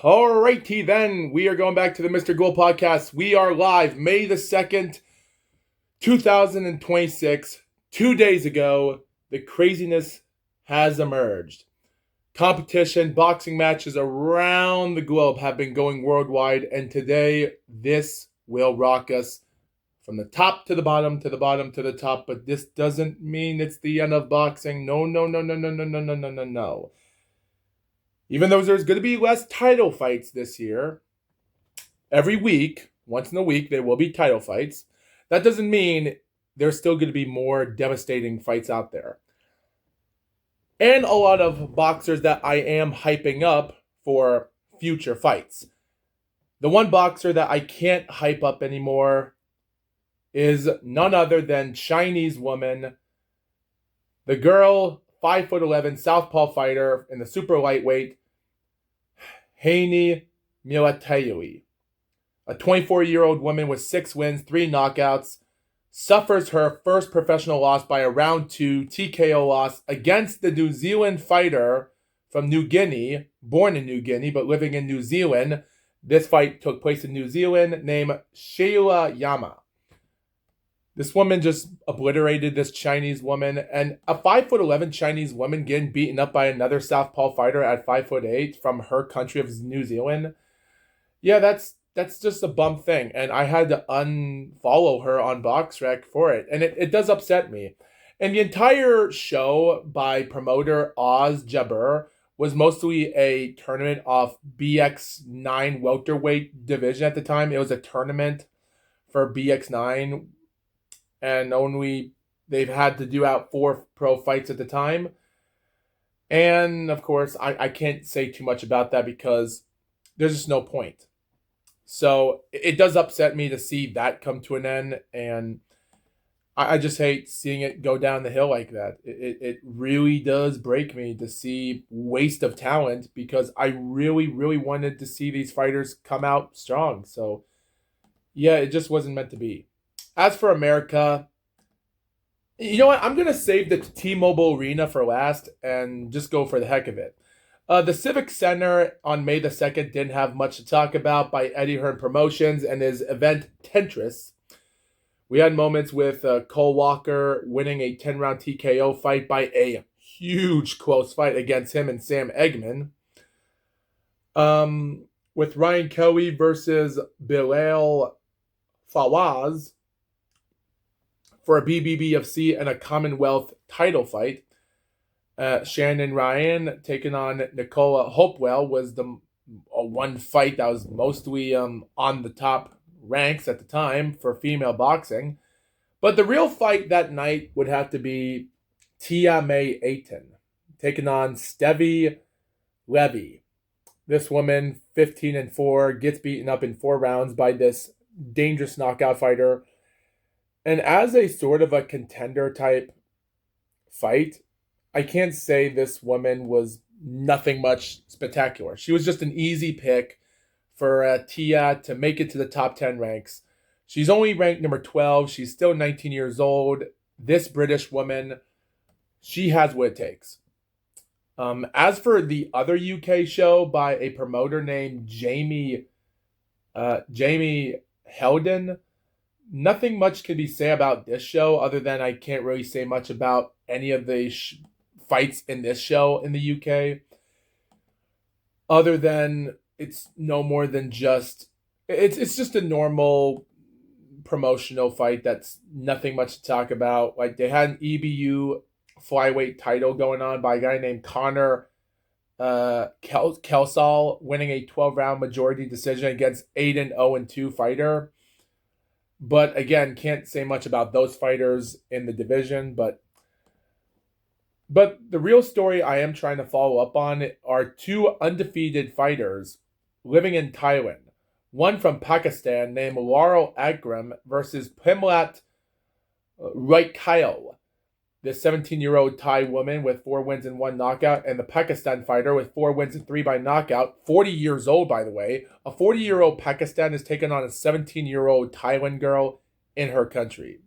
Alrighty then, we are going back to the Mr. GLOAT podcast. We are live May the 2nd, 2026. 2 days ago, the craziness has emerged. Competition, boxing matches around the globe have been going worldwide, and today this will rock us from the top to the bottom, to the bottom to the top, but this doesn't mean it's the end of boxing. No, no, no, no, no, no, no, no, no, no, no. Even though there's going to be less title fights this year, every week, once in a week, there will be title fights. That doesn't mean there's still going to be more devastating fights out there. And a lot of boxers that I am hyping up for future fights. The one boxer that I can't hype up anymore is none other than Chinese woman, the girl, 5'11", southpaw fighter in the super lightweight, Heini Milatayui. A 24-year-old woman with 6 wins, 3 knockouts, suffers her first professional loss by a round 2 TKO loss against the New Zealand fighter from New Guinea, born in New Guinea but living in New Zealand. This fight took place in New Zealand, named Sheila Yama. This woman just obliterated this Chinese woman, and a 5'11" Chinese woman getting beaten up by another southpaw fighter at 5'8" from her country of New Zealand. Yeah, that's just a bum thing, and I had to unfollow her on BoxRec for it, and it does upset me. And the entire show by promoter Oz Jabber was mostly a tournament of BX9 welterweight division at the time. It was a tournament for BX9, and only they've had to do out 4 pro fights at the time. And of course, I can't say too much about that because there's just no point. So it does upset me to see that come to an end, and I just hate seeing it go down the hill like that. It really does break me to see waste of talent because I really, really wanted to see these fighters come out strong. So yeah, it just wasn't meant to be. As for America, you know what? I'm going to save the T-Mobile Arena for last and just go for the heck of it. The Civic Center on May the 2nd didn't have much to talk about by Eddie Hearn Promotions and his event Tentris. We had moments with Cole Walker winning a 10-round TKO fight by a huge close fight against him and Sam Eggman. With Ryan Kelly versus Bilal Fawaz for a BBBFC and a Commonwealth title fight. Shannon Ryan taking on Nicola Hopewell was the one fight that was mostly on the top ranks at the time for female boxing. But the real fight that night would have to be Tia May Ayton taking on Stevie Levy. This woman, 15-4, gets beaten up in 4 rounds by this dangerous knockout fighter. And as a sort of a contender type fight, I can't say this woman was nothing much spectacular. She was just an easy pick for Tia to make it to the top 10 ranks. She's only ranked number 12. She's still 19 years old. This British woman, she has what it takes. As for the other UK show by a promoter named Jamie Helden, nothing much can be said about this show other than I can't really say much about any of the fights in this show in the UK. Other than it's no more than just it's just a normal promotional fight that's nothing much to talk about. Like they had an EBU flyweight title going on by a guy named Connor Kelsall winning a 12-round majority decision against 8-0-2 fighter. But again, can't say much about those fighters in the division. But the real story I am trying to follow up on are 2 undefeated fighters living in Thailand. One from Pakistan named Laurel Akram versus Pimlat Raikhail, this 17-year-old Thai woman with 4 wins and 1 knockout, and the Pakistan fighter with 4 wins and 3 by knockout, 40 years old, by the way. A 40-year-old Pakistan is taking on a 17-year-old Thailand girl in her country.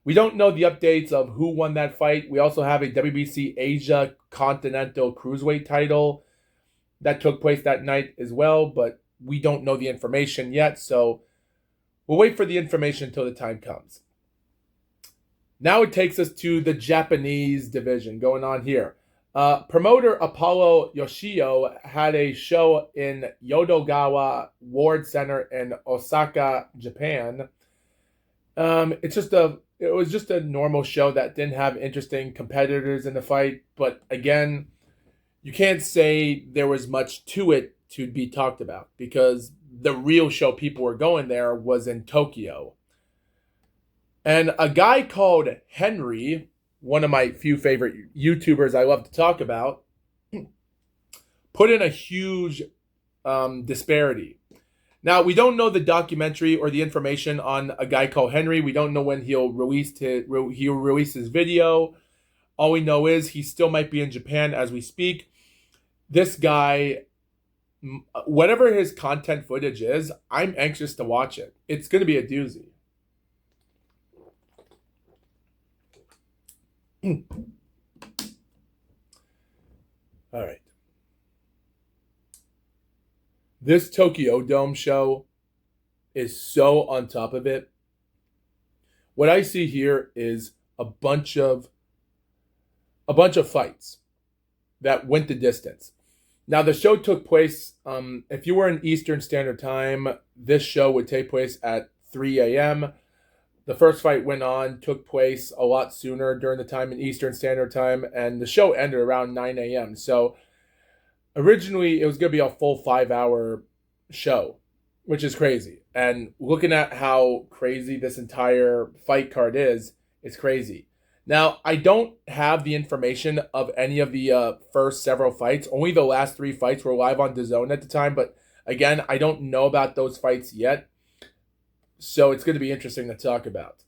We don't know the updates of who won that fight. We also have a WBC Asia Continental Cruiserweight title that took place that night as well, but we don't know the information yet, so we'll wait for the information until the time comes. Now it takes us to the Japanese division going on here. Promoter Apollo Yoshio had a show in Yodogawa Ward Center in Osaka, Japan. It was just a normal show that didn't have interesting competitors in the fight, but again, you can't say there was much to it to be talked about because the real show people were going there was in Tokyo. And a guy called Henry, one of my few favorite YouTubers I love to talk about, put in a huge disparity. Now, we don't know the documentary or the information on a guy called Henry. We don't know when he'll release his video. All we know is he still might be in Japan as we speak. This guy, whatever his content footage is, I'm anxious to watch it. It's going to be a doozy. All right. This Tokyo Dome show is so on top of it. What I see here is a bunch of fights that went the distance. Now the show took place. If you were in Eastern Standard Time, this show would take place at 3 a.m. The first fight took place a lot sooner during the time in Eastern Standard Time, and the show ended around 9 a.m. So originally, it was going to be a full 5-hour show, which is crazy. And looking at how crazy this entire fight card is, it's crazy. Now, I don't have the information of any of the first several fights. Only the last 3 fights were live on DAZN at the time. But again, I don't know about those fights yet. So it's going to be interesting to talk about.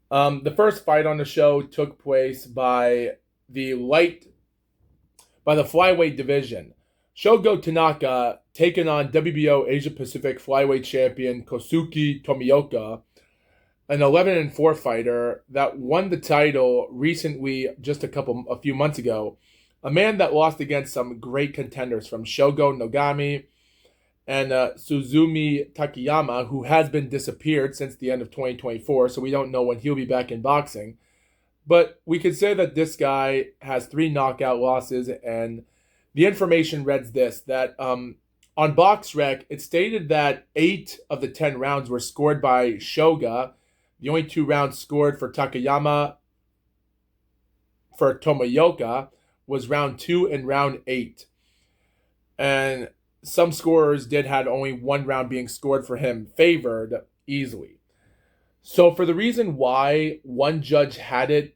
The first fight on the show took place by the flyweight division. Shogo Tanaka taking on WBO Asia Pacific flyweight champion Kosuke Tomioka, an 11-4 fighter that won the title recently, just a few months ago. A man that lost against some great contenders from Shogo Nogami and Suzumi Takayama, who has been disappeared since the end of 2024, so we don't know when he'll be back in boxing. But we could say that this guy has 3 knockout losses, and the information reads this, that on BoxRec, it stated that 8 of the 10 rounds were scored by Shoga. The only 2 rounds scored for Takayama, for Tomioka, was round 2 and round 8. And some scorers did had only 1 round being scored for him, favored easily. So for the reason why one judge had it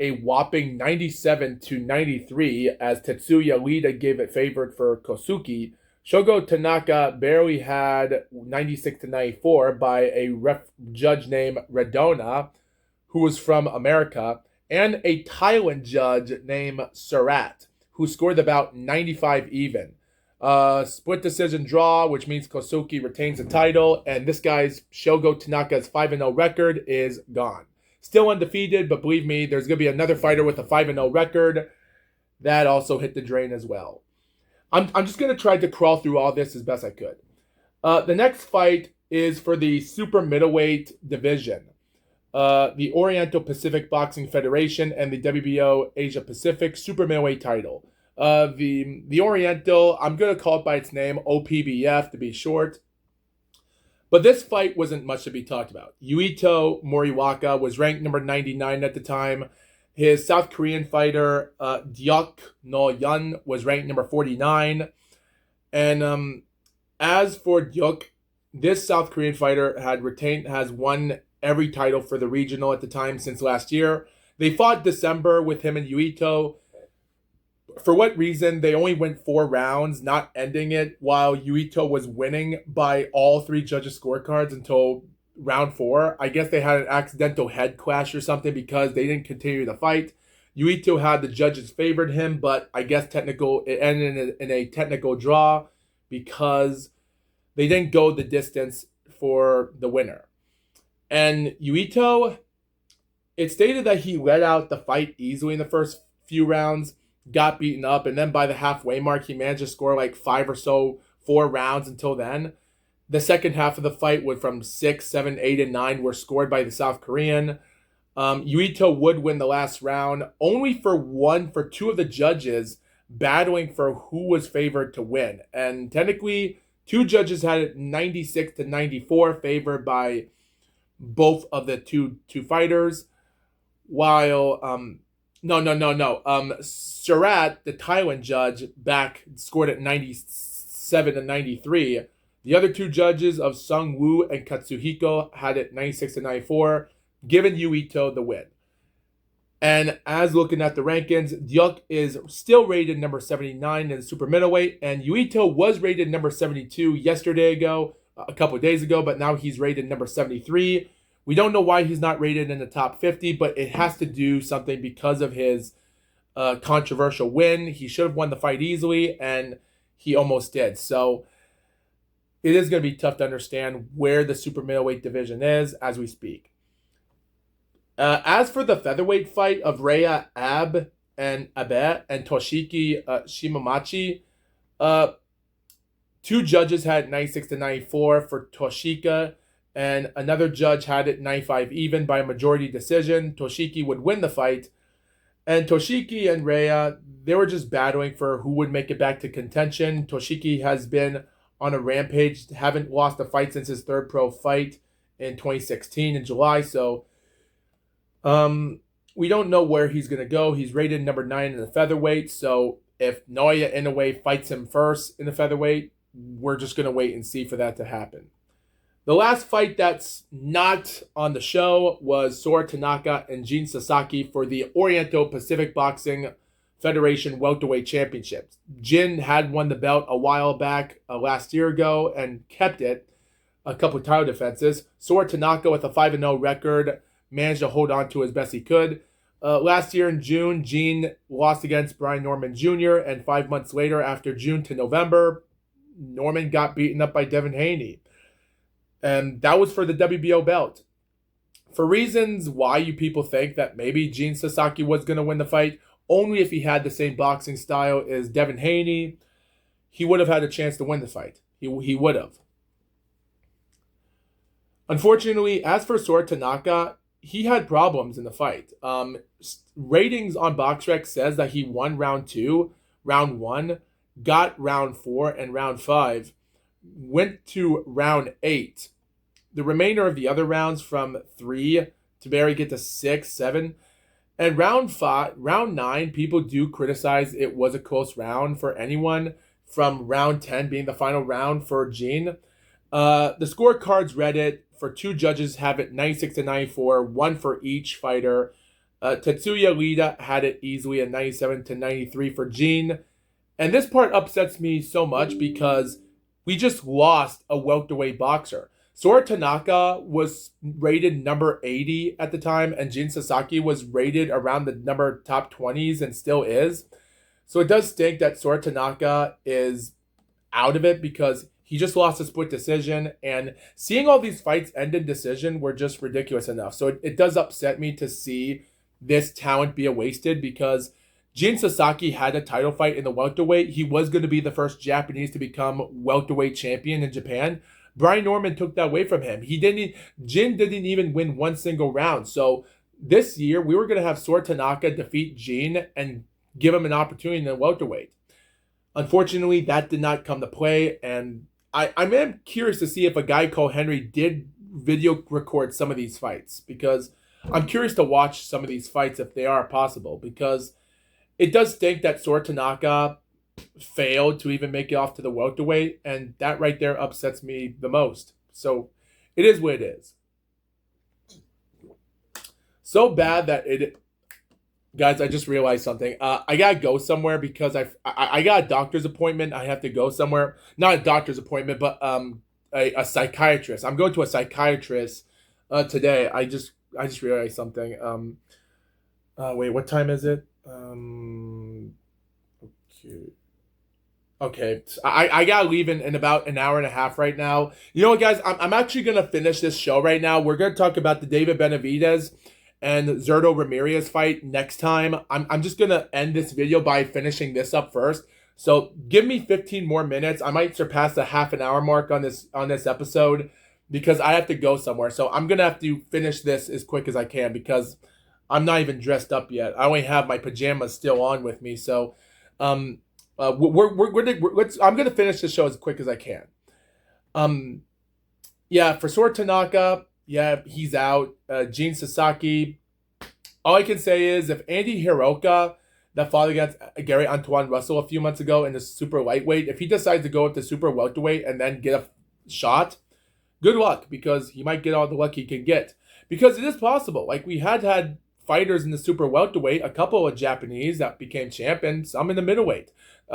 a whopping 97-93, as Tetsuya Lida gave it favored for Kosuke, Shogo Tanaka barely had 96-94 by a judge named Redona, who was from America, and a Thailand judge named Surat, who scored about 95 even. Split decision draw, which means Kosuke retains the title, and this guy's Shogo Tanaka's 5-0 record is gone. Still undefeated, but believe me, there's going to be another fighter with a 5-0 record that also hit the drain as well. I'm just going to try to crawl through all this as best I could. The next fight is for the super middleweight division. The Oriental Pacific Boxing Federation and the WBO Asia Pacific super middleweight title. The Oriental, I'm going to call it by its name, OPBF to be short. But this fight wasn't much to be talked about. Yuito Moriwaka was ranked number 99 at the time. His South Korean fighter, Deok No Yun, was ranked number 49. And as for Deok, this South Korean fighter has won every title for the regional at the time since last year. They fought December with him and Yuito. For what reason, they only went 4 rounds, not ending it, while Yuito was winning by all 3 judges' scorecards until round 4. I guess they had an accidental head clash or something because they didn't continue the fight. Yuito had the judges favored him, but I guess it ended in a technical draw because they didn't go the distance for the winner. And Yuito, it stated that he let out the fight easily in the first few rounds. got beaten up, and then by the halfway mark, he managed to score like 4 rounds until then. The second half of the fight went from 6, 7, 8, and 9 were scored by the South Korean. Yuito would win the last round, only for two of the judges battling for who was favored to win. And technically, two judges had it 96 to 94 favored by both of the two fighters. While Surat, the Thailand judge, scored at 97 to 93. The other two judges of Sung Woo and Katsuhiko had it 96 to 94, giving Yuito the win. And as looking at the rankings, Dyuk is still rated number 79 in the super middleweight, and Yuito was rated number 72 a couple of days ago, but now he's rated number 73. We don't know why he's not rated in the top 50, but it has to do something because of his controversial win. He should have won the fight easily, and he almost did. So it is going to be tough to understand where the super middleweight division is as we speak. As for the featherweight fight of Rhea Abe and Toshiki Shimamachi, two judges had 96 to 94 for Toshika, and another judge had it 95 even by a majority decision. Toshiki would win the fight. And Toshiki and Rhea, they were just battling for who would make it back to contention. Toshiki has been on a rampage, haven't lost a fight since his third pro fight in 2016 in July. So we don't know where he's going to go. He's rated number 9 in the featherweight. So if Naoya Inoue fights him first in the featherweight, we're just going to wait and see for that to happen. The last fight that's not on the show was Sora Tanaka and Jin Sasaki for the Oriental Pacific Boxing Federation Welterweight Championships. Jin had won the belt a while back, last year ago, and kept it, a couple of title defenses. Sora Tanaka, with a 5-0 record, managed to hold on to as best he could. Last year in June, Jin lost against Brian Norman Jr., and 5 months later, after June to November, Norman got beaten up by Devin Haney. And that was for the WBO belt. For reasons why you people think that maybe Jin Sasaki was going to win the fight, only if he had the same boxing style as Devin Haney, he would have had a chance to win the fight. He would have. Unfortunately, as for Sora Tanaka, he had problems in the fight. Ratings on BoxRec says that he won round 2, round 1, got round 4 and round 5, went to round 8. The remainder of the other rounds from 3 to barely get to 6, 7. And round 9, people do criticize it was a close round for anyone, from round 10 being the final round for Jin. The scorecards read it for two judges have it 96 to 94, one for each fighter. Tetsuya Lida had it easily at 97 to 93 for Jin. And this part upsets me so much because we just lost a welterweight boxer. Sora Tanaka was rated number 80 at the time, and Jin Sasaki was rated around the top 20s and still is. So it does stink that Sora Tanaka is out of it because he just lost a split decision, and seeing all these fights end in decision were just ridiculous enough. So it does upset me to see this talent be wasted because Jin Sasaki had a title fight in the welterweight. He was going to be the first Japanese to become welterweight champion in Japan. Brian Norman took that away from him. Jin didn't even win one single round. So this year, we were going to have Sora Tanaka defeat Jin and give him an opportunity in the welterweight. Unfortunately, that did not come to play, and I'm curious to see if a guy called Henry did video record some of these fights, because I'm curious to watch some of these fights if they are possible, because it does stink that Sora Tanaka failed to even make it off to the welterweight, and that right there upsets me the most. So it is what it is. So bad that it... Guys, I just realized something. I gotta go somewhere because I got a doctor's appointment. I have to go somewhere. Not a doctor's appointment, but a psychiatrist. I'm going to a psychiatrist today. I just realized something. Wait, what time is it? Okay. I gotta leave in about an hour and a half right now. You know what, guys? I'm actually gonna finish this show right now. We're gonna talk about the David Benavidez and Zurdo Ramirez fight next time. I'm just going to end this video by finishing this up first. So give me 15 more minutes. I might surpass the half an hour mark on this episode because I have to go somewhere. So I'm going to have to finish this as quick as I can because I'm not even dressed up yet. I only have my pajamas still on with me. So I'm going to finish the show as quick as I can. Yeah, for Sora Tanaka, yeah, he's out. Gene Sasaki, all I can say is if Andy Hiroka, that fought against Gary Antoine Russell a few months ago in the super lightweight, if he decides to go up to super welterweight and then get a shot, good luck, because he might get all the luck he can get. Because it is possible. Like, we had fighters in the super welterweight, a couple of Japanese that became champions, some in the middleweight.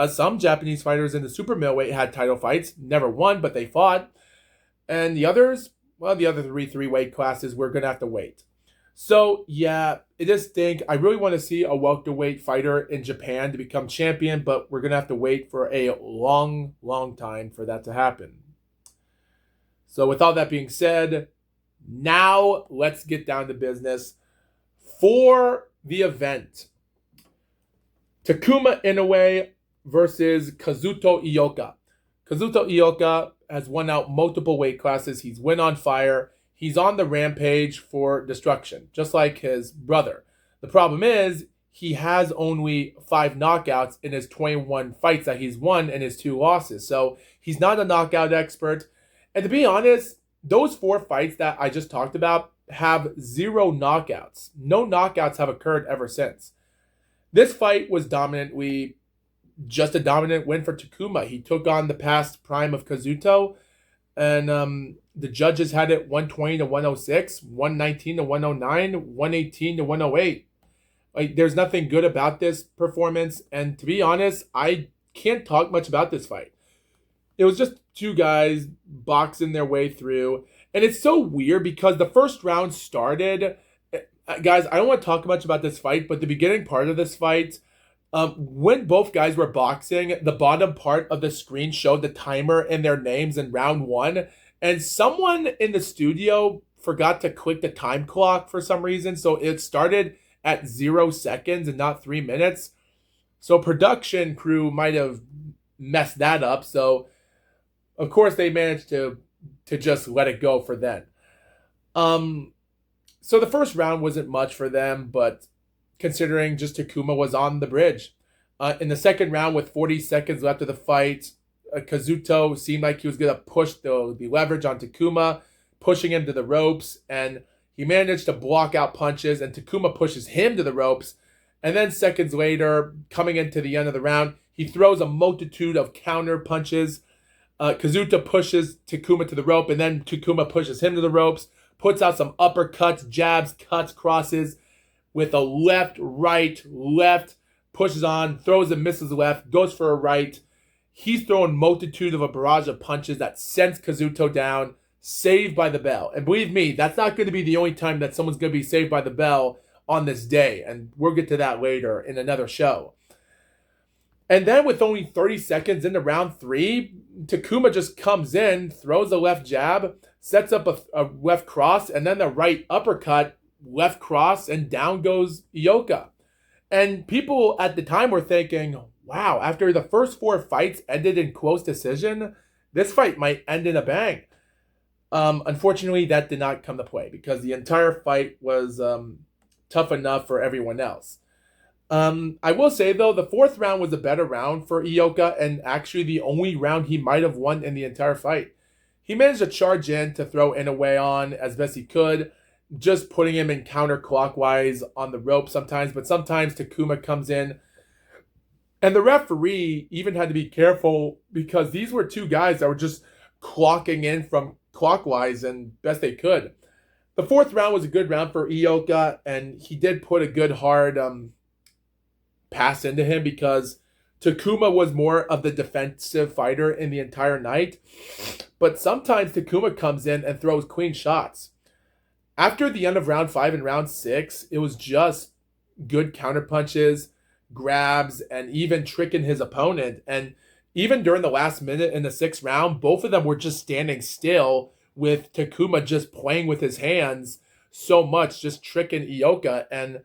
Some Japanese fighters in the super middleweight had title fights, never won, but they fought. And the others, well, the other three weight classes, we're going to have to wait. So, yeah, it does stink. I really want to see a welterweight fighter in Japan to become champion, but we're going to have to wait for a long, long time for that to happen. So, with all that being said, now let's get down to business. For the event, Takuma Inoue versus Kazuto Ioka. Kazuto Ioka has won out multiple weight classes. He's win on fire. He's on the rampage for destruction, just like his brother. The problem is he has only 5 knockouts in his 21 fights that he's won and his 2 losses. So he's not a knockout expert. And to be honest, those 4 fights that I just talked about have 0 knockouts. No knockouts have occurred ever since. This fight was dominantly just a dominant win for Takuma. He took on the past prime of Kazuto, and the judges had it 120 to 106, 119 to 109, 118 to 108. Like, there's nothing good about this performance, and to be honest, I can't talk much about this fight. It was just 2 guys boxing their way through, and it's so weird because the first round started. Guys, I don't want to talk much about this fight, but the beginning part of this fight, when both guys were boxing, the bottom part of the screen showed the timer and their names in round 1. And someone in the studio forgot to click the time clock for some reason. So it started at 0 seconds and not 3 minutes. So production crew might have messed that up. So, of course, they managed to just let it go for then. So the first round wasn't much for them, but considering just Takuma was on the bridge. In the second round, with 40 seconds left of the fight, Kazuto seemed like he was going to push the leverage on Takuma, pushing him to the ropes, and he managed to block out punches, and Takuma pushes him to the ropes. And then seconds later, coming into the end of the round, he throws a multitude of counter punches. Kazuto pushes Takuma to the rope, and then Takuma pushes him to the ropes, puts out some uppercuts, jabs, cuts, crosses, with a left, right, left, pushes on, throws and misses left, goes for a right. He's throwing multitude of a barrage of punches that sends Kazuto down, saved by the bell. And believe me, that's not going to be the only time that someone's going to be saved by the bell on this day. And we'll get to that later in another show. And then with only 30 seconds into round 3, Takuma just comes in, throws a left jab, sets up a left cross, and then the right uppercut, left cross, and down goes Ioka. And people at the time were thinking, wow, after the first 4 fights ended in close decision, this fight might end in a bang. Unfortunately, that did not come to play because the entire fight was tough enough for everyone else. I will say, though, the 4th round was a better round for Ioka and actually the only round he might have won in the entire fight. He managed to charge in to throw Inoue on as best he could, just putting him in counterclockwise on the rope sometimes, but sometimes Takuma comes in. And the referee even had to be careful because these were 2 guys that were just clocking in from clockwise and best they could. The 4th round was a good round for Ioka, and he did put a good hard pass into him because Takuma was more of the defensive fighter in the entire night. But sometimes Takuma comes in and throws clean shots. After the end of round 5 and round 6, it was just good counterpunches, grabs, and even tricking his opponent. And even during the last minute in the 6th round, both of them were just standing still with Takuma just playing with his hands, so much, just tricking Ioka. And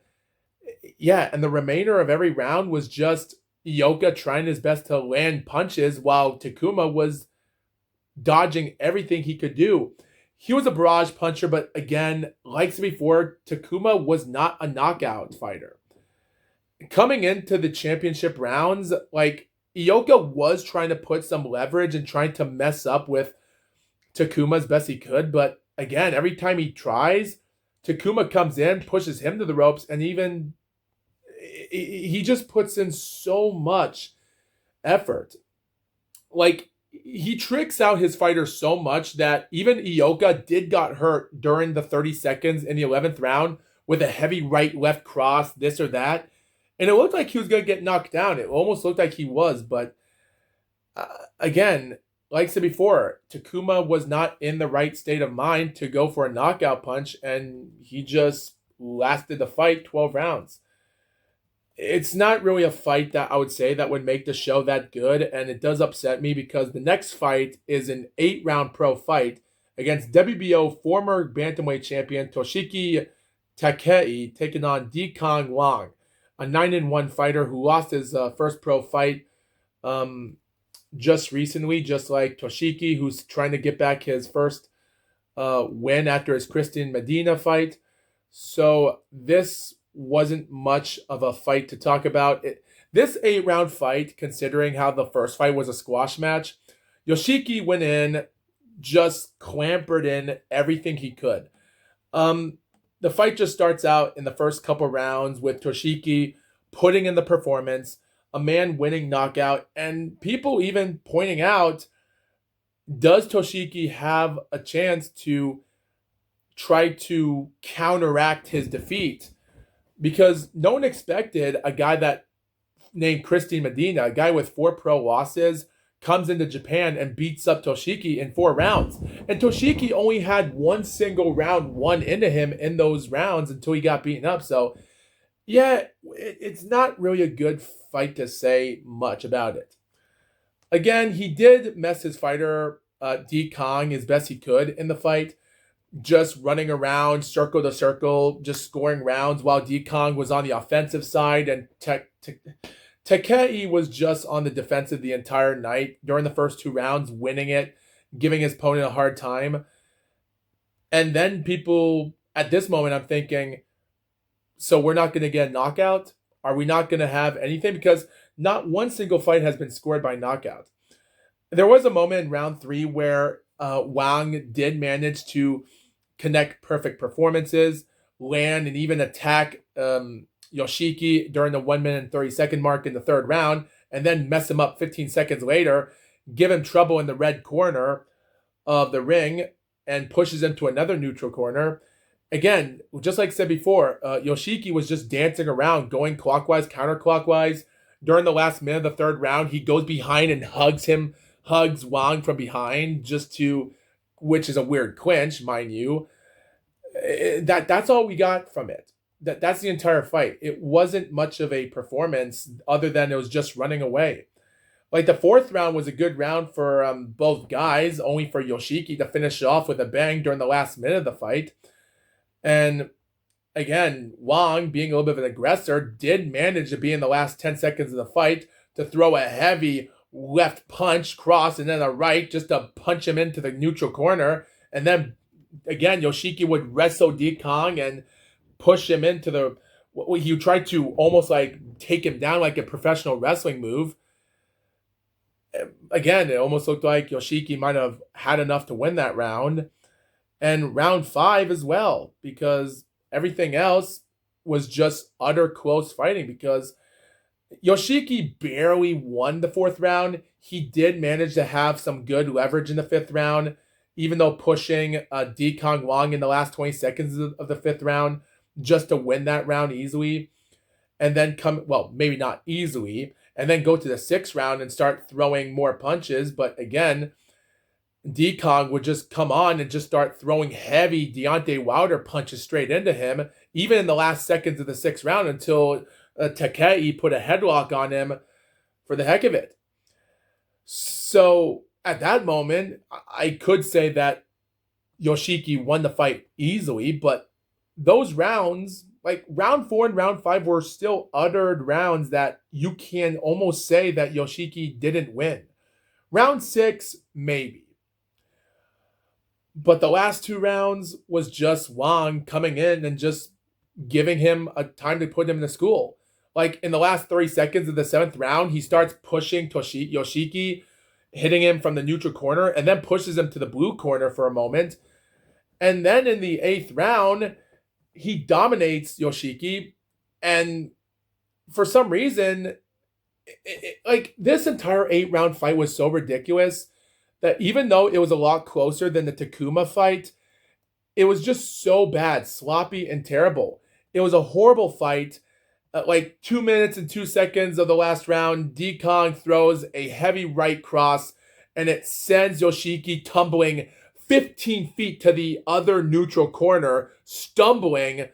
yeah, and the remainder of every round was just Ioka trying his best to land punches while Takuma was dodging everything he could do. He was a barrage puncher, but again, like before, Takuma was not a knockout fighter. Coming into the championship rounds, like Ioka was trying to put some leverage and trying to mess up with Takuma as best he could, but again, every time he tries, Takuma comes in, pushes him to the ropes, and even he just puts in so much effort. Like, he tricks out his fighter so much that even Ioka did got hurt during the 30 seconds in the 11th round with a heavy right-left cross, this or that. And it looked like he was going to get knocked down. It almost looked like he was, but again, like I said before, Takuma was not in the right state of mind to go for a knockout punch, and he just lasted the fight 12 rounds. It's not really a fight that I would say that would make the show that good, and it does upset me because the next fight is an 8-round pro fight against WBO former Bantamweight champion Toshiki Takei taking on Dikong Wang, a 9-1 fighter who lost his first pro fight just recently, just like Toshiki, who's trying to get back his first win after his Christian Medina fight. So this wasn't much of a fight to talk about. This 8-round fight, considering how the first fight was a squash match, Yoshiki went in, just clambered in everything he could. The fight just starts out in the first couple rounds with Toshiki putting in the performance, a man winning knockout, and people even pointing out, does Toshiki have a chance to try to counteract his defeat? Because no one expected a guy that named Christian Medina, a guy with 4 pro losses, comes into Japan and beats up Toshiki in 4 rounds. And Toshiki only had one single round won into him in those rounds until he got beaten up. So, yeah, it's not really a good fight to say much about it. Again, he did mess his fighter, D. Kong, as best he could in the fight, just running around circle to circle, just scoring rounds while D. Kong was on the offensive side, and Takei was just on the defensive the entire night during the first 2 rounds, winning it, giving his opponent a hard time. And then people, at this moment, I'm thinking, so we're not going to get a knockout? Are we not going to have anything? Because not one single fight has been scored by knockout. There was a moment in round 3 where Wang did manage to connect perfect performances, land, and even attack Yoshiki during the 1 minute and 30-second mark in the 3rd round, and then mess him up 15 seconds later, give him trouble in the red corner of the ring, and pushes him to another neutral corner. Again, just like I said before, Yoshiki was just dancing around, going clockwise, counterclockwise. During the last minute of the 3rd round, he goes behind and hugs Wang from behind, which is a weird clinch, mind you. That's all we got from it. That's the entire fight. It wasn't much of a performance other than it was just running away. Like, the 4th round was a good round for both guys, only for Yoshiki to finish off with a bang during the last minute of the fight. And again, Wang, being a little bit of an aggressor, did manage to be in the last 10 seconds of the fight to throw a heavy left punch, cross, and then a right just to punch him into the neutral corner. And then, again, Yoshiki would wrestle D. Kong and push him into he tried to almost like take him down like a professional wrestling move. Again, it almost looked like Yoshiki might have had enough to win that round. And round 5 as well, because everything else was just utter close fighting, because Yoshiki barely won the 4th round. He did manage to have some good leverage in the 5th round, even though pushing D. Kong Wang in the last 20 seconds of the 5th round just to win that round easily. And then maybe not easily, and then go to the 6th round and start throwing more punches. But again, D. Kong would just come on and just start throwing heavy Deontay Wilder punches straight into him, even in the last seconds of the 6th round, until Takei put a headlock on him for the heck of it. So at that moment, I could say that Yoshiki won the fight easily, but those rounds, like round 4 and round 5, were still uttered rounds that you can almost say that Yoshiki didn't win. Round 6, maybe. But the last 2 rounds was just Wang coming in and just giving him a time to put him in the school. Like in the last 30 seconds of the 7th round, he starts pushing Yoshiki, hitting him from the neutral corner, and then pushes him to the blue corner for a moment. And then in the 8th round, he dominates Yoshiki. And for some reason, like this entire 8-round fight was so ridiculous that even though it was a lot closer than the Takuma fight, it was just so bad, sloppy, and terrible. It was a horrible fight. Like 2 minutes and 2 seconds of the last round, D Kong throws a heavy right cross, and it sends Yoshiki tumbling 15 feet to the other neutral corner, stumbling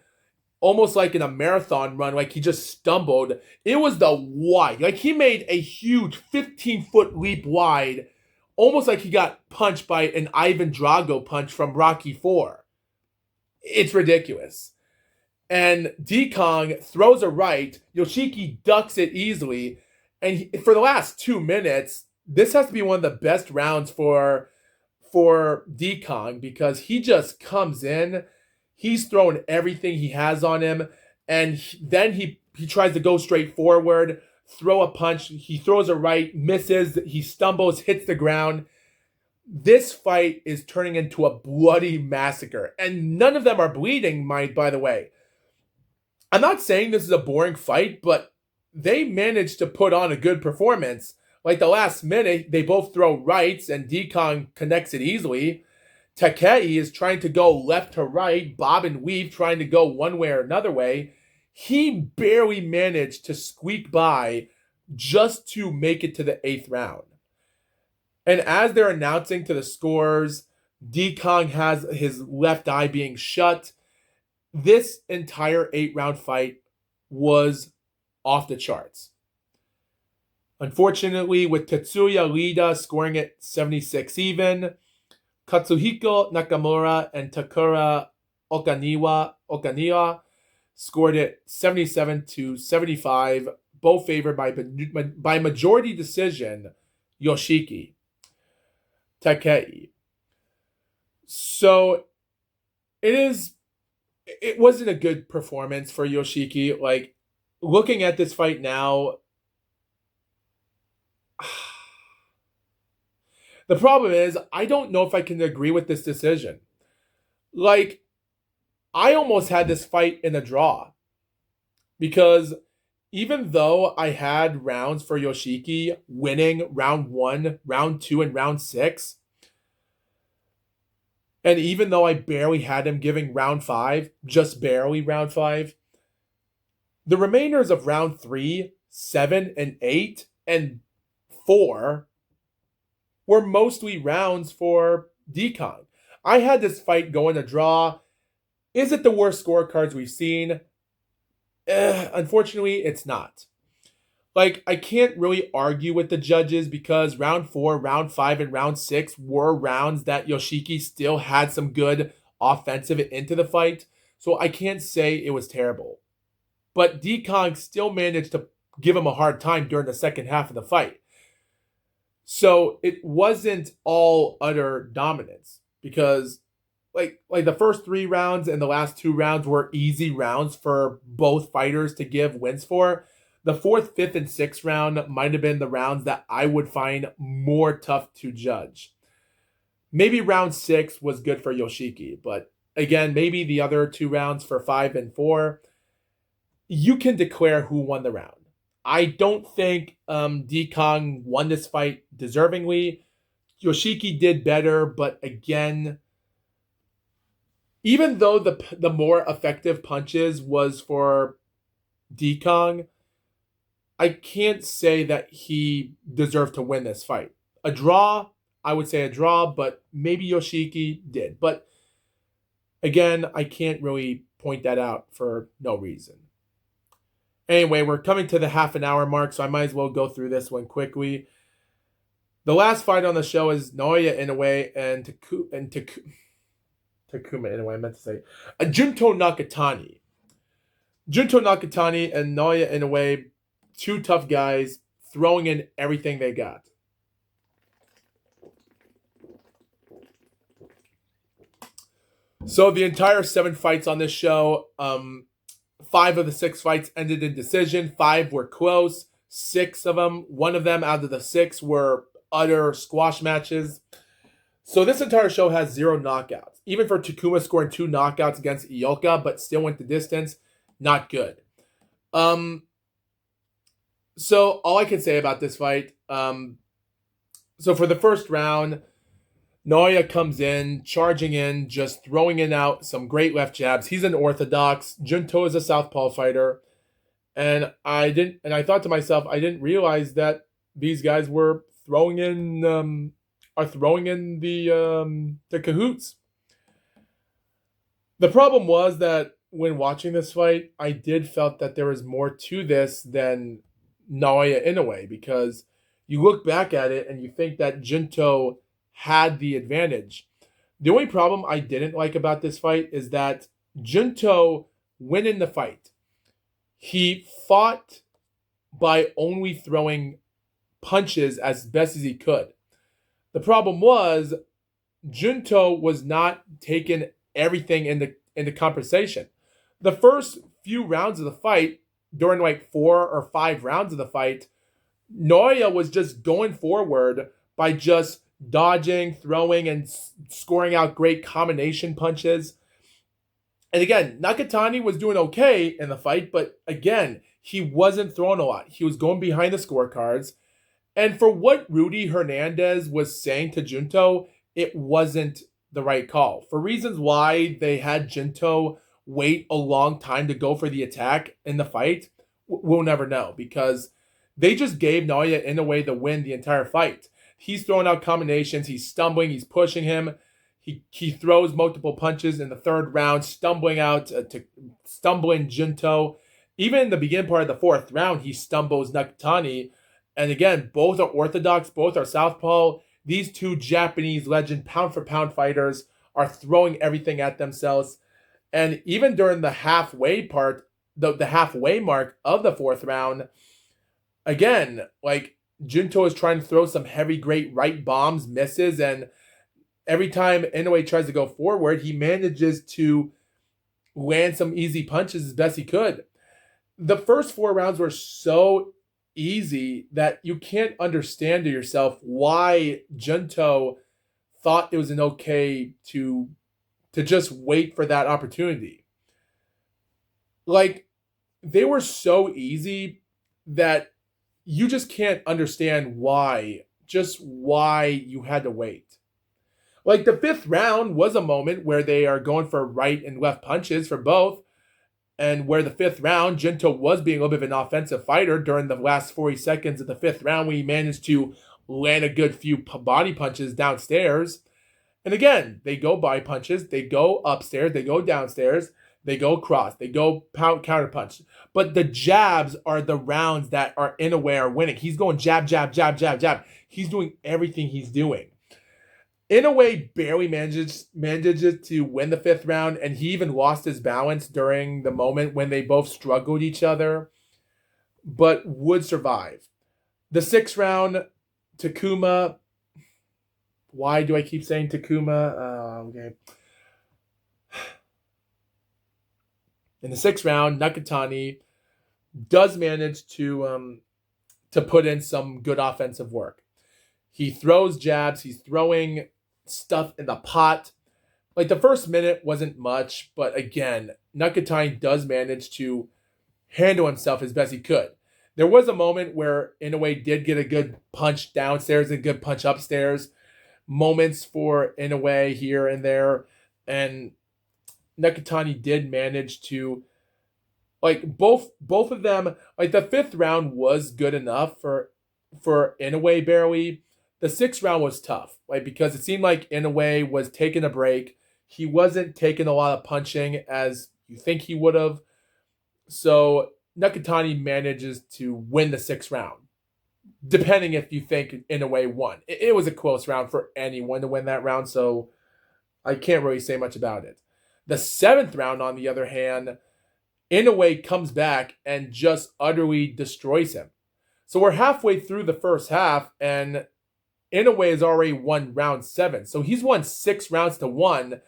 almost like in a marathon run, like he just stumbled. It was the wide. Like he made a huge 15-foot leap wide, almost like he got punched by an Ivan Drago punch from Rocky IV. It's ridiculous. And D Kong throws a right. Yoshiki ducks it easily. And for the last 2 minutes, this has to be one of the best rounds for D Kong because he just comes in. He's throwing everything he has on him. And then he tries to go straight forward, throw a punch. He throws a right, misses. He stumbles, hits the ground. This fight is turning into a bloody massacre. And none of them are bleeding, by the way. I'm not saying this is a boring fight, but they managed to put on a good performance. Like the last minute, they both throw rights and D Kong connects it easily. Takei is trying to go left to right, bob and weave, trying to go one way or another way. He barely managed to squeak by just to make it to the 8th round. And as they're announcing to the scores, D Kong has his left eye being shut. This entire 8-round fight was off the charts. Unfortunately, with Tetsuya Lida scoring it 76 even, Katsuhiko Nakamura and Takura Okaniwa scored it 77-75, both favored by majority decision, Yoshiki. Takei. So it wasn't a good performance for Yoshiki. Like, looking at this fight now, the problem is, I don't know if I can agree with this decision. Like, I almost had this fight in a draw. Because even though I had rounds for Yoshiki winning round 1, round 2, and round 6, and even though I barely had him giving round 5, just barely round 5, the remainders of round 3, 7, and 8, and 4 were mostly rounds for D Kong. I had this fight going a draw. Is it the worst scorecards we've seen? Unfortunately, it's not. Like, I can't really argue with the judges because round 4, round 5, and round 6 were rounds that Yoshiki still had some good offensive into the fight. So I can't say it was terrible. But D Kong still managed to give him a hard time during the second half of the fight. So it wasn't all utter dominance because like the first 3 rounds and the last 2 rounds were easy rounds for both fighters to give wins for. The 4th, 5th, and 6th round might have been the rounds that I would find more tough to judge. Maybe round 6 was good for Yoshiki, but again, maybe the other 2 rounds for 5 and 4, you can declare who won the round. I don't think D Kong won this fight deservingly. Yoshiki did better, but again, even though the more effective punches was for D Kong, I can't say that he deserved to win this fight. A draw, I would say a draw, but maybe Yoshiki did. But again, I can't really point that out for no reason. Anyway, we're coming to the half an hour mark, so I might as well go through this one quickly. The last fight on the show is Naoya Inoue and Takuma Inoue, I meant to say. Junto Nakatani. Junto Nakatani and Naoya Inoue, two tough guys, throwing in everything they got. So the entire 7 fights on this show, 5 of the 6 fights ended in decision. 5 were close. 6 of them, 1 of them out of the 6 were utter squash matches. So this entire show has 0 knockouts. Even for Takuma scoring 2 knockouts against Ioka, but still went the distance, not good. So all I can say about this fight, so for the first round, Naoya comes in, charging in, just throwing in out some great left jabs. He's an orthodox. Junto is a southpaw fighter. And I thought to myself, I didn't realize that these guys were throwing in the cahoots. The problem was that when watching this fight, I did felt that there was more to this than Naoya Inoue, because you look back at it and you think that Junto had the advantage. The only problem I didn't like about this fight is that Junto went in the fight. He fought by only throwing punches as best as he could. The problem was Junto was not taking everything into conversation. The first few rounds of the fight, during like 4 or 5 rounds of the fight, Naoya was just going forward by just dodging, throwing, and scoring out great combination punches. And again, Nakatani was doing okay in the fight, but again, he wasn't throwing a lot. He was going behind the scorecards. And for what Rudy Hernandez was saying to Junto, it wasn't the right call. For reasons why they had Junto wait a long time to go for the attack in the fight, we'll never know, because they just gave Naoya Inoue the win the entire fight. He's throwing out combinations, he's stumbling, he's pushing him. He throws multiple punches in the third round, stumbling Junto. Even in the beginning part of the 4th round, he stumbles Nakatani. And again, both are orthodox, both are southpaw. These 2 Japanese legend pound-for-pound fighters are throwing everything at themselves. And even during the halfway part, the halfway mark of the 4th round, again, like, Junto is trying to throw some heavy, great right bombs, misses, and every time Inoue tries to go forward, he manages to land some easy punches as best he could. The first 4 rounds were so easy that you can't understand to yourself why Junto thought it was an okay to just wait for that opportunity. Like, they were so easy that you just can't understand why you had to wait. Like, the 5th round was a moment where they are going for right and left punches for both, and where the 5th round, Junto was being a little bit of an offensive fighter during the last 40 seconds of the 5th round, when he managed to land a good few body punches downstairs. And again, they go by punches, they go upstairs, they go downstairs, they go cross, they go counter punch. But the jabs are the rounds that are Inoue are winning. He's going jab, jab, jab, jab, jab. He's doing everything he's doing. Inoue barely manages to win the 5th round, and he even lost his balance during the moment when they both struggled each other, but would survive. The 6th round, Takuma. Why do I keep saying Takuma? Okay. In the 6th round, Nakatani does manage to put in some good offensive work. He throws jabs. He's throwing stuff in the pot. Like, the first minute wasn't much, but again, Nakatani does manage to handle himself as best he could. There was a moment where Inoue did get a good punch downstairs and a good punch upstairs. Moments for Inoue here and there, and Nakatani did manage to, like, both of them. Like, the 5th round was good enough for Inoue barely. The 6th round was tough, like, because it seemed like Inoue was taking a break. He wasn't taking a lot of punching as you think he would have. So Nakatani manages to win the 6th round, depending if you think Inoue won. It was a close round for anyone to win that round, so I can't really say much about it. The 7th round, on the other hand, Inoue comes back and just utterly destroys him. So we're halfway through the first half, and Inoue has already won round 7. So he's won 6 rounds to 1.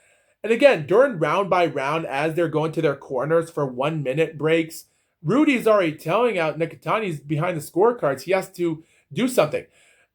And again, during round by round, as they're going to their corners for 1-minute breaks, Rudy is already telling out Nakatani's behind the scorecards he has to do something.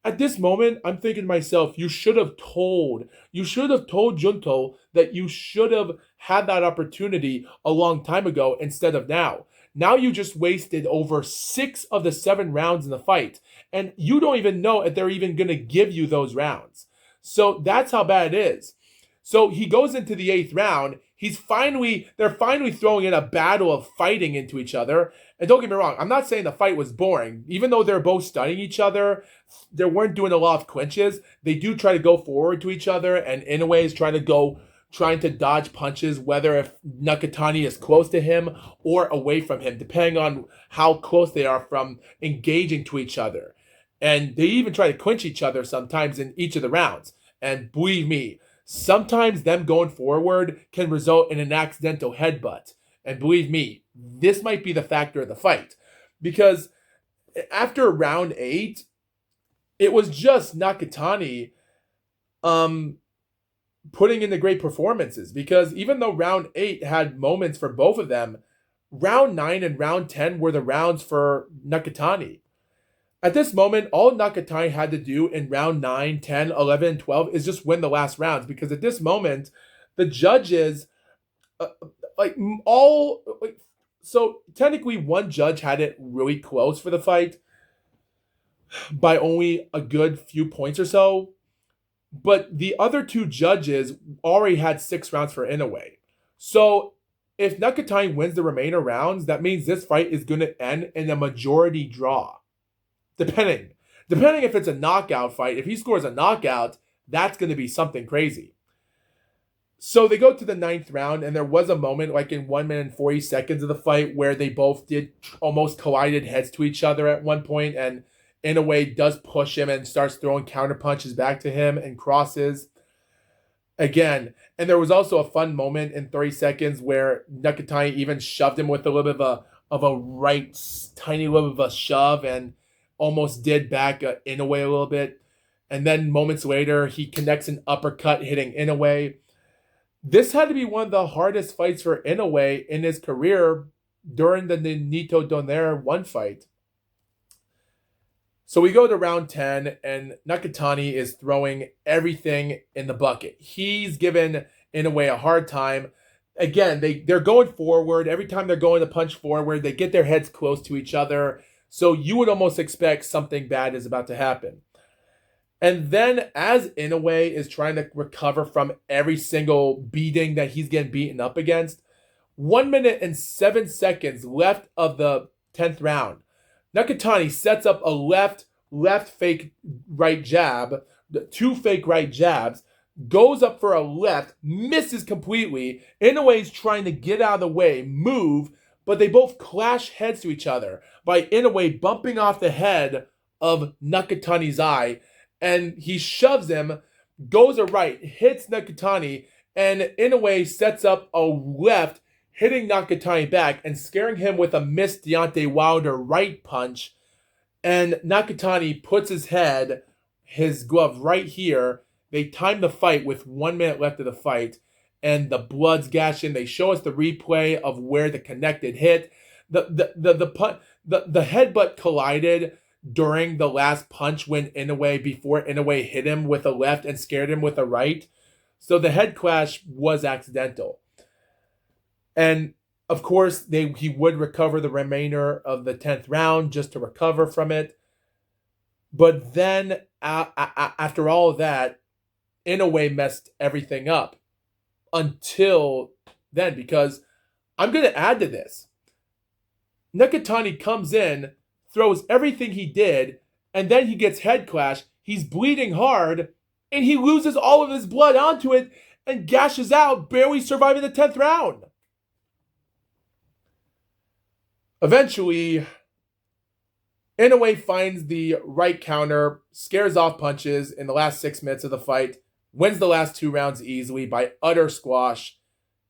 At this moment, I'm thinking to myself, you should have told Junto that you should have had that opportunity a long time ago instead of now. Now you just wasted over 6 of the 7 rounds in the fight, and you don't even know if they're even going to give you those rounds. So that's how bad it is. So he goes into the 8th round. They're finally throwing in a battle of fighting into each other. And don't get me wrong, I'm not saying the fight was boring. Even though they're both stunning each other, they weren't doing a lot of clinches. They do try to go forward to each other, and Inoue is trying to dodge punches, whether if Nakatani is close to him or away from him, depending on how close they are from engaging to each other. And they even try to clinch each other sometimes in each of the rounds. And believe me, sometimes them going forward can result in an accidental headbutt. And believe me, this might be the factor of the fight. Because after round 8, it was just Nakatani putting in the great performances. Because even though round 8 had moments for both of them, round 9 and round 10 were the rounds for Nakatani. At this moment, all Nakatani had to do in round 9, 10, 11, and 12 is just win the last rounds. Because at this moment, the judges, so technically one judge had it really close for the fight by only a good few points or so. But the other 2 judges already had 6 rounds for Inoue. So if Nakatani wins the remainder rounds, that means this fight is going to end in a majority draw. Depending if it's a knockout fight. If he scores a knockout, that's going to be something crazy. So they go to the 9th round, and there was a moment like in 1 minute and 40 seconds of the fight where they both did almost collided heads to each other at one point, and Inoue does push him and starts throwing counter punches back to him and crosses again. And there was also a fun moment in 30 seconds where Nakatani even shoved him with a little bit of a right, tiny little bit of a shove, and almost did back Inoue a little bit. And then moments later, he connects an uppercut hitting Inoue. This had to be one of the hardest fights for Inoue in his career during the Nito Donaire 1 fight. So we go to round 10, and Nakatani is throwing everything in the bucket. He's given Inoue a hard time. Again, they're going forward. Every time they're going to punch forward, they get their heads close to each other. So you would almost expect something bad is about to happen. And then as Inoue is trying to recover from every single beating that he's getting beaten up against, 1 minute and 7 seconds left of the 10th round, Nakatani sets up a left fake right jab, 2 fake right jabs, goes up for a left, misses completely. Inoue's trying to get out of the way, move, but they both clash heads to each other by Inoue bumping off the head of Nakatani's eye, and he shoves him, goes a right, hits Nakatani, and Inoue sets up a left, hitting Nakatani back and scaring him with a missed Deontay Wilder right punch. And Nakatani puts his glove right here. They time the fight with 1 minute left of the fight, and the blood's gashing. They show us the replay of where the connected hit. The headbutt collided during the last punch before Inoue hit him with a left and scared him with a right. So the head clash was accidental. And of course, he would recover the remainder of the 10th round just to recover from it. But then after all of that, Inoue messed everything up until then, because I'm going to add to this. Nakatani comes in, throws everything he did, and then he gets head clashed. He's bleeding hard, and he loses all of his blood onto it and gashes out, barely surviving the 10th round. Eventually, Inoue finds the right counter, scares off punches in the last 6 minutes of the fight, wins the last 2 rounds easily by utter squash.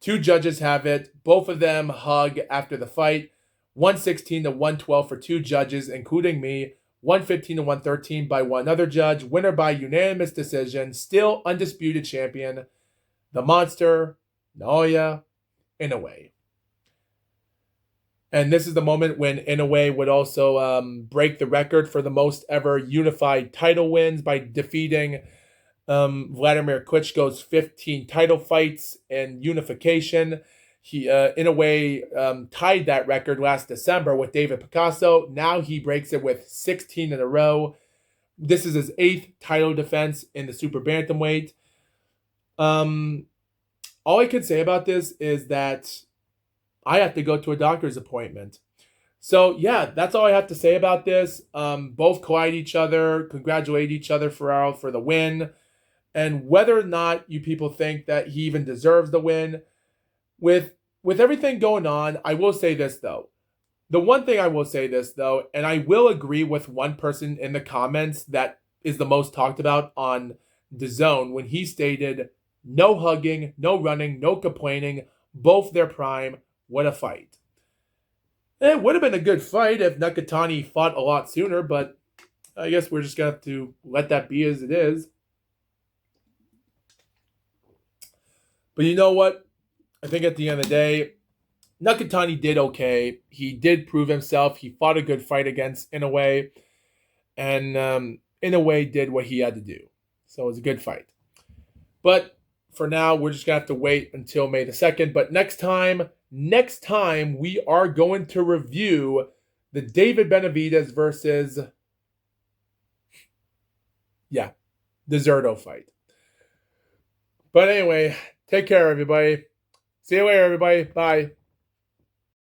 2 judges have it. Both of them hug after the fight. 116 to 112 for 2 judges, including me. 115 to 113 by one other judge. Winner by unanimous decision. Still undisputed champion. The monster, Naoya Inoue. And this is the moment when Inoue would also break the record for the most ever unified title wins by defeating Vladimir Klitschko's 15 title fights and unification. Inoue tied that record last December with David Picasso. Now he breaks it with 16 in a row. This is his 8th title defense in the super bantamweight. All I can say about this is that I have to go to a doctor's appointment. So yeah, that's all I have to say about this. Both collide each other, congratulate each other for the win. And whether or not you people think that he even deserves the win, with everything going on, I will say this though. The one thing I will say this though, and I will agree with one person in the comments that is the most talked about on DAZN when he stated, no hugging, no running, no complaining, both their prime. What a fight. It would have been a good fight if Nakatani fought a lot sooner, but I guess we're just going to have to let that be as it is. But you know what? I think at the end of the day, Nakatani did okay. He did prove himself. He fought a good fight against Inoue. And Inoue did what he had to do. So it was a good fight. But for now, we're just going to have to wait until May the 2nd. But next time, we are going to review the David Benavidez versus, the Zerto fight. But anyway, take care, everybody. See you later, everybody. Bye.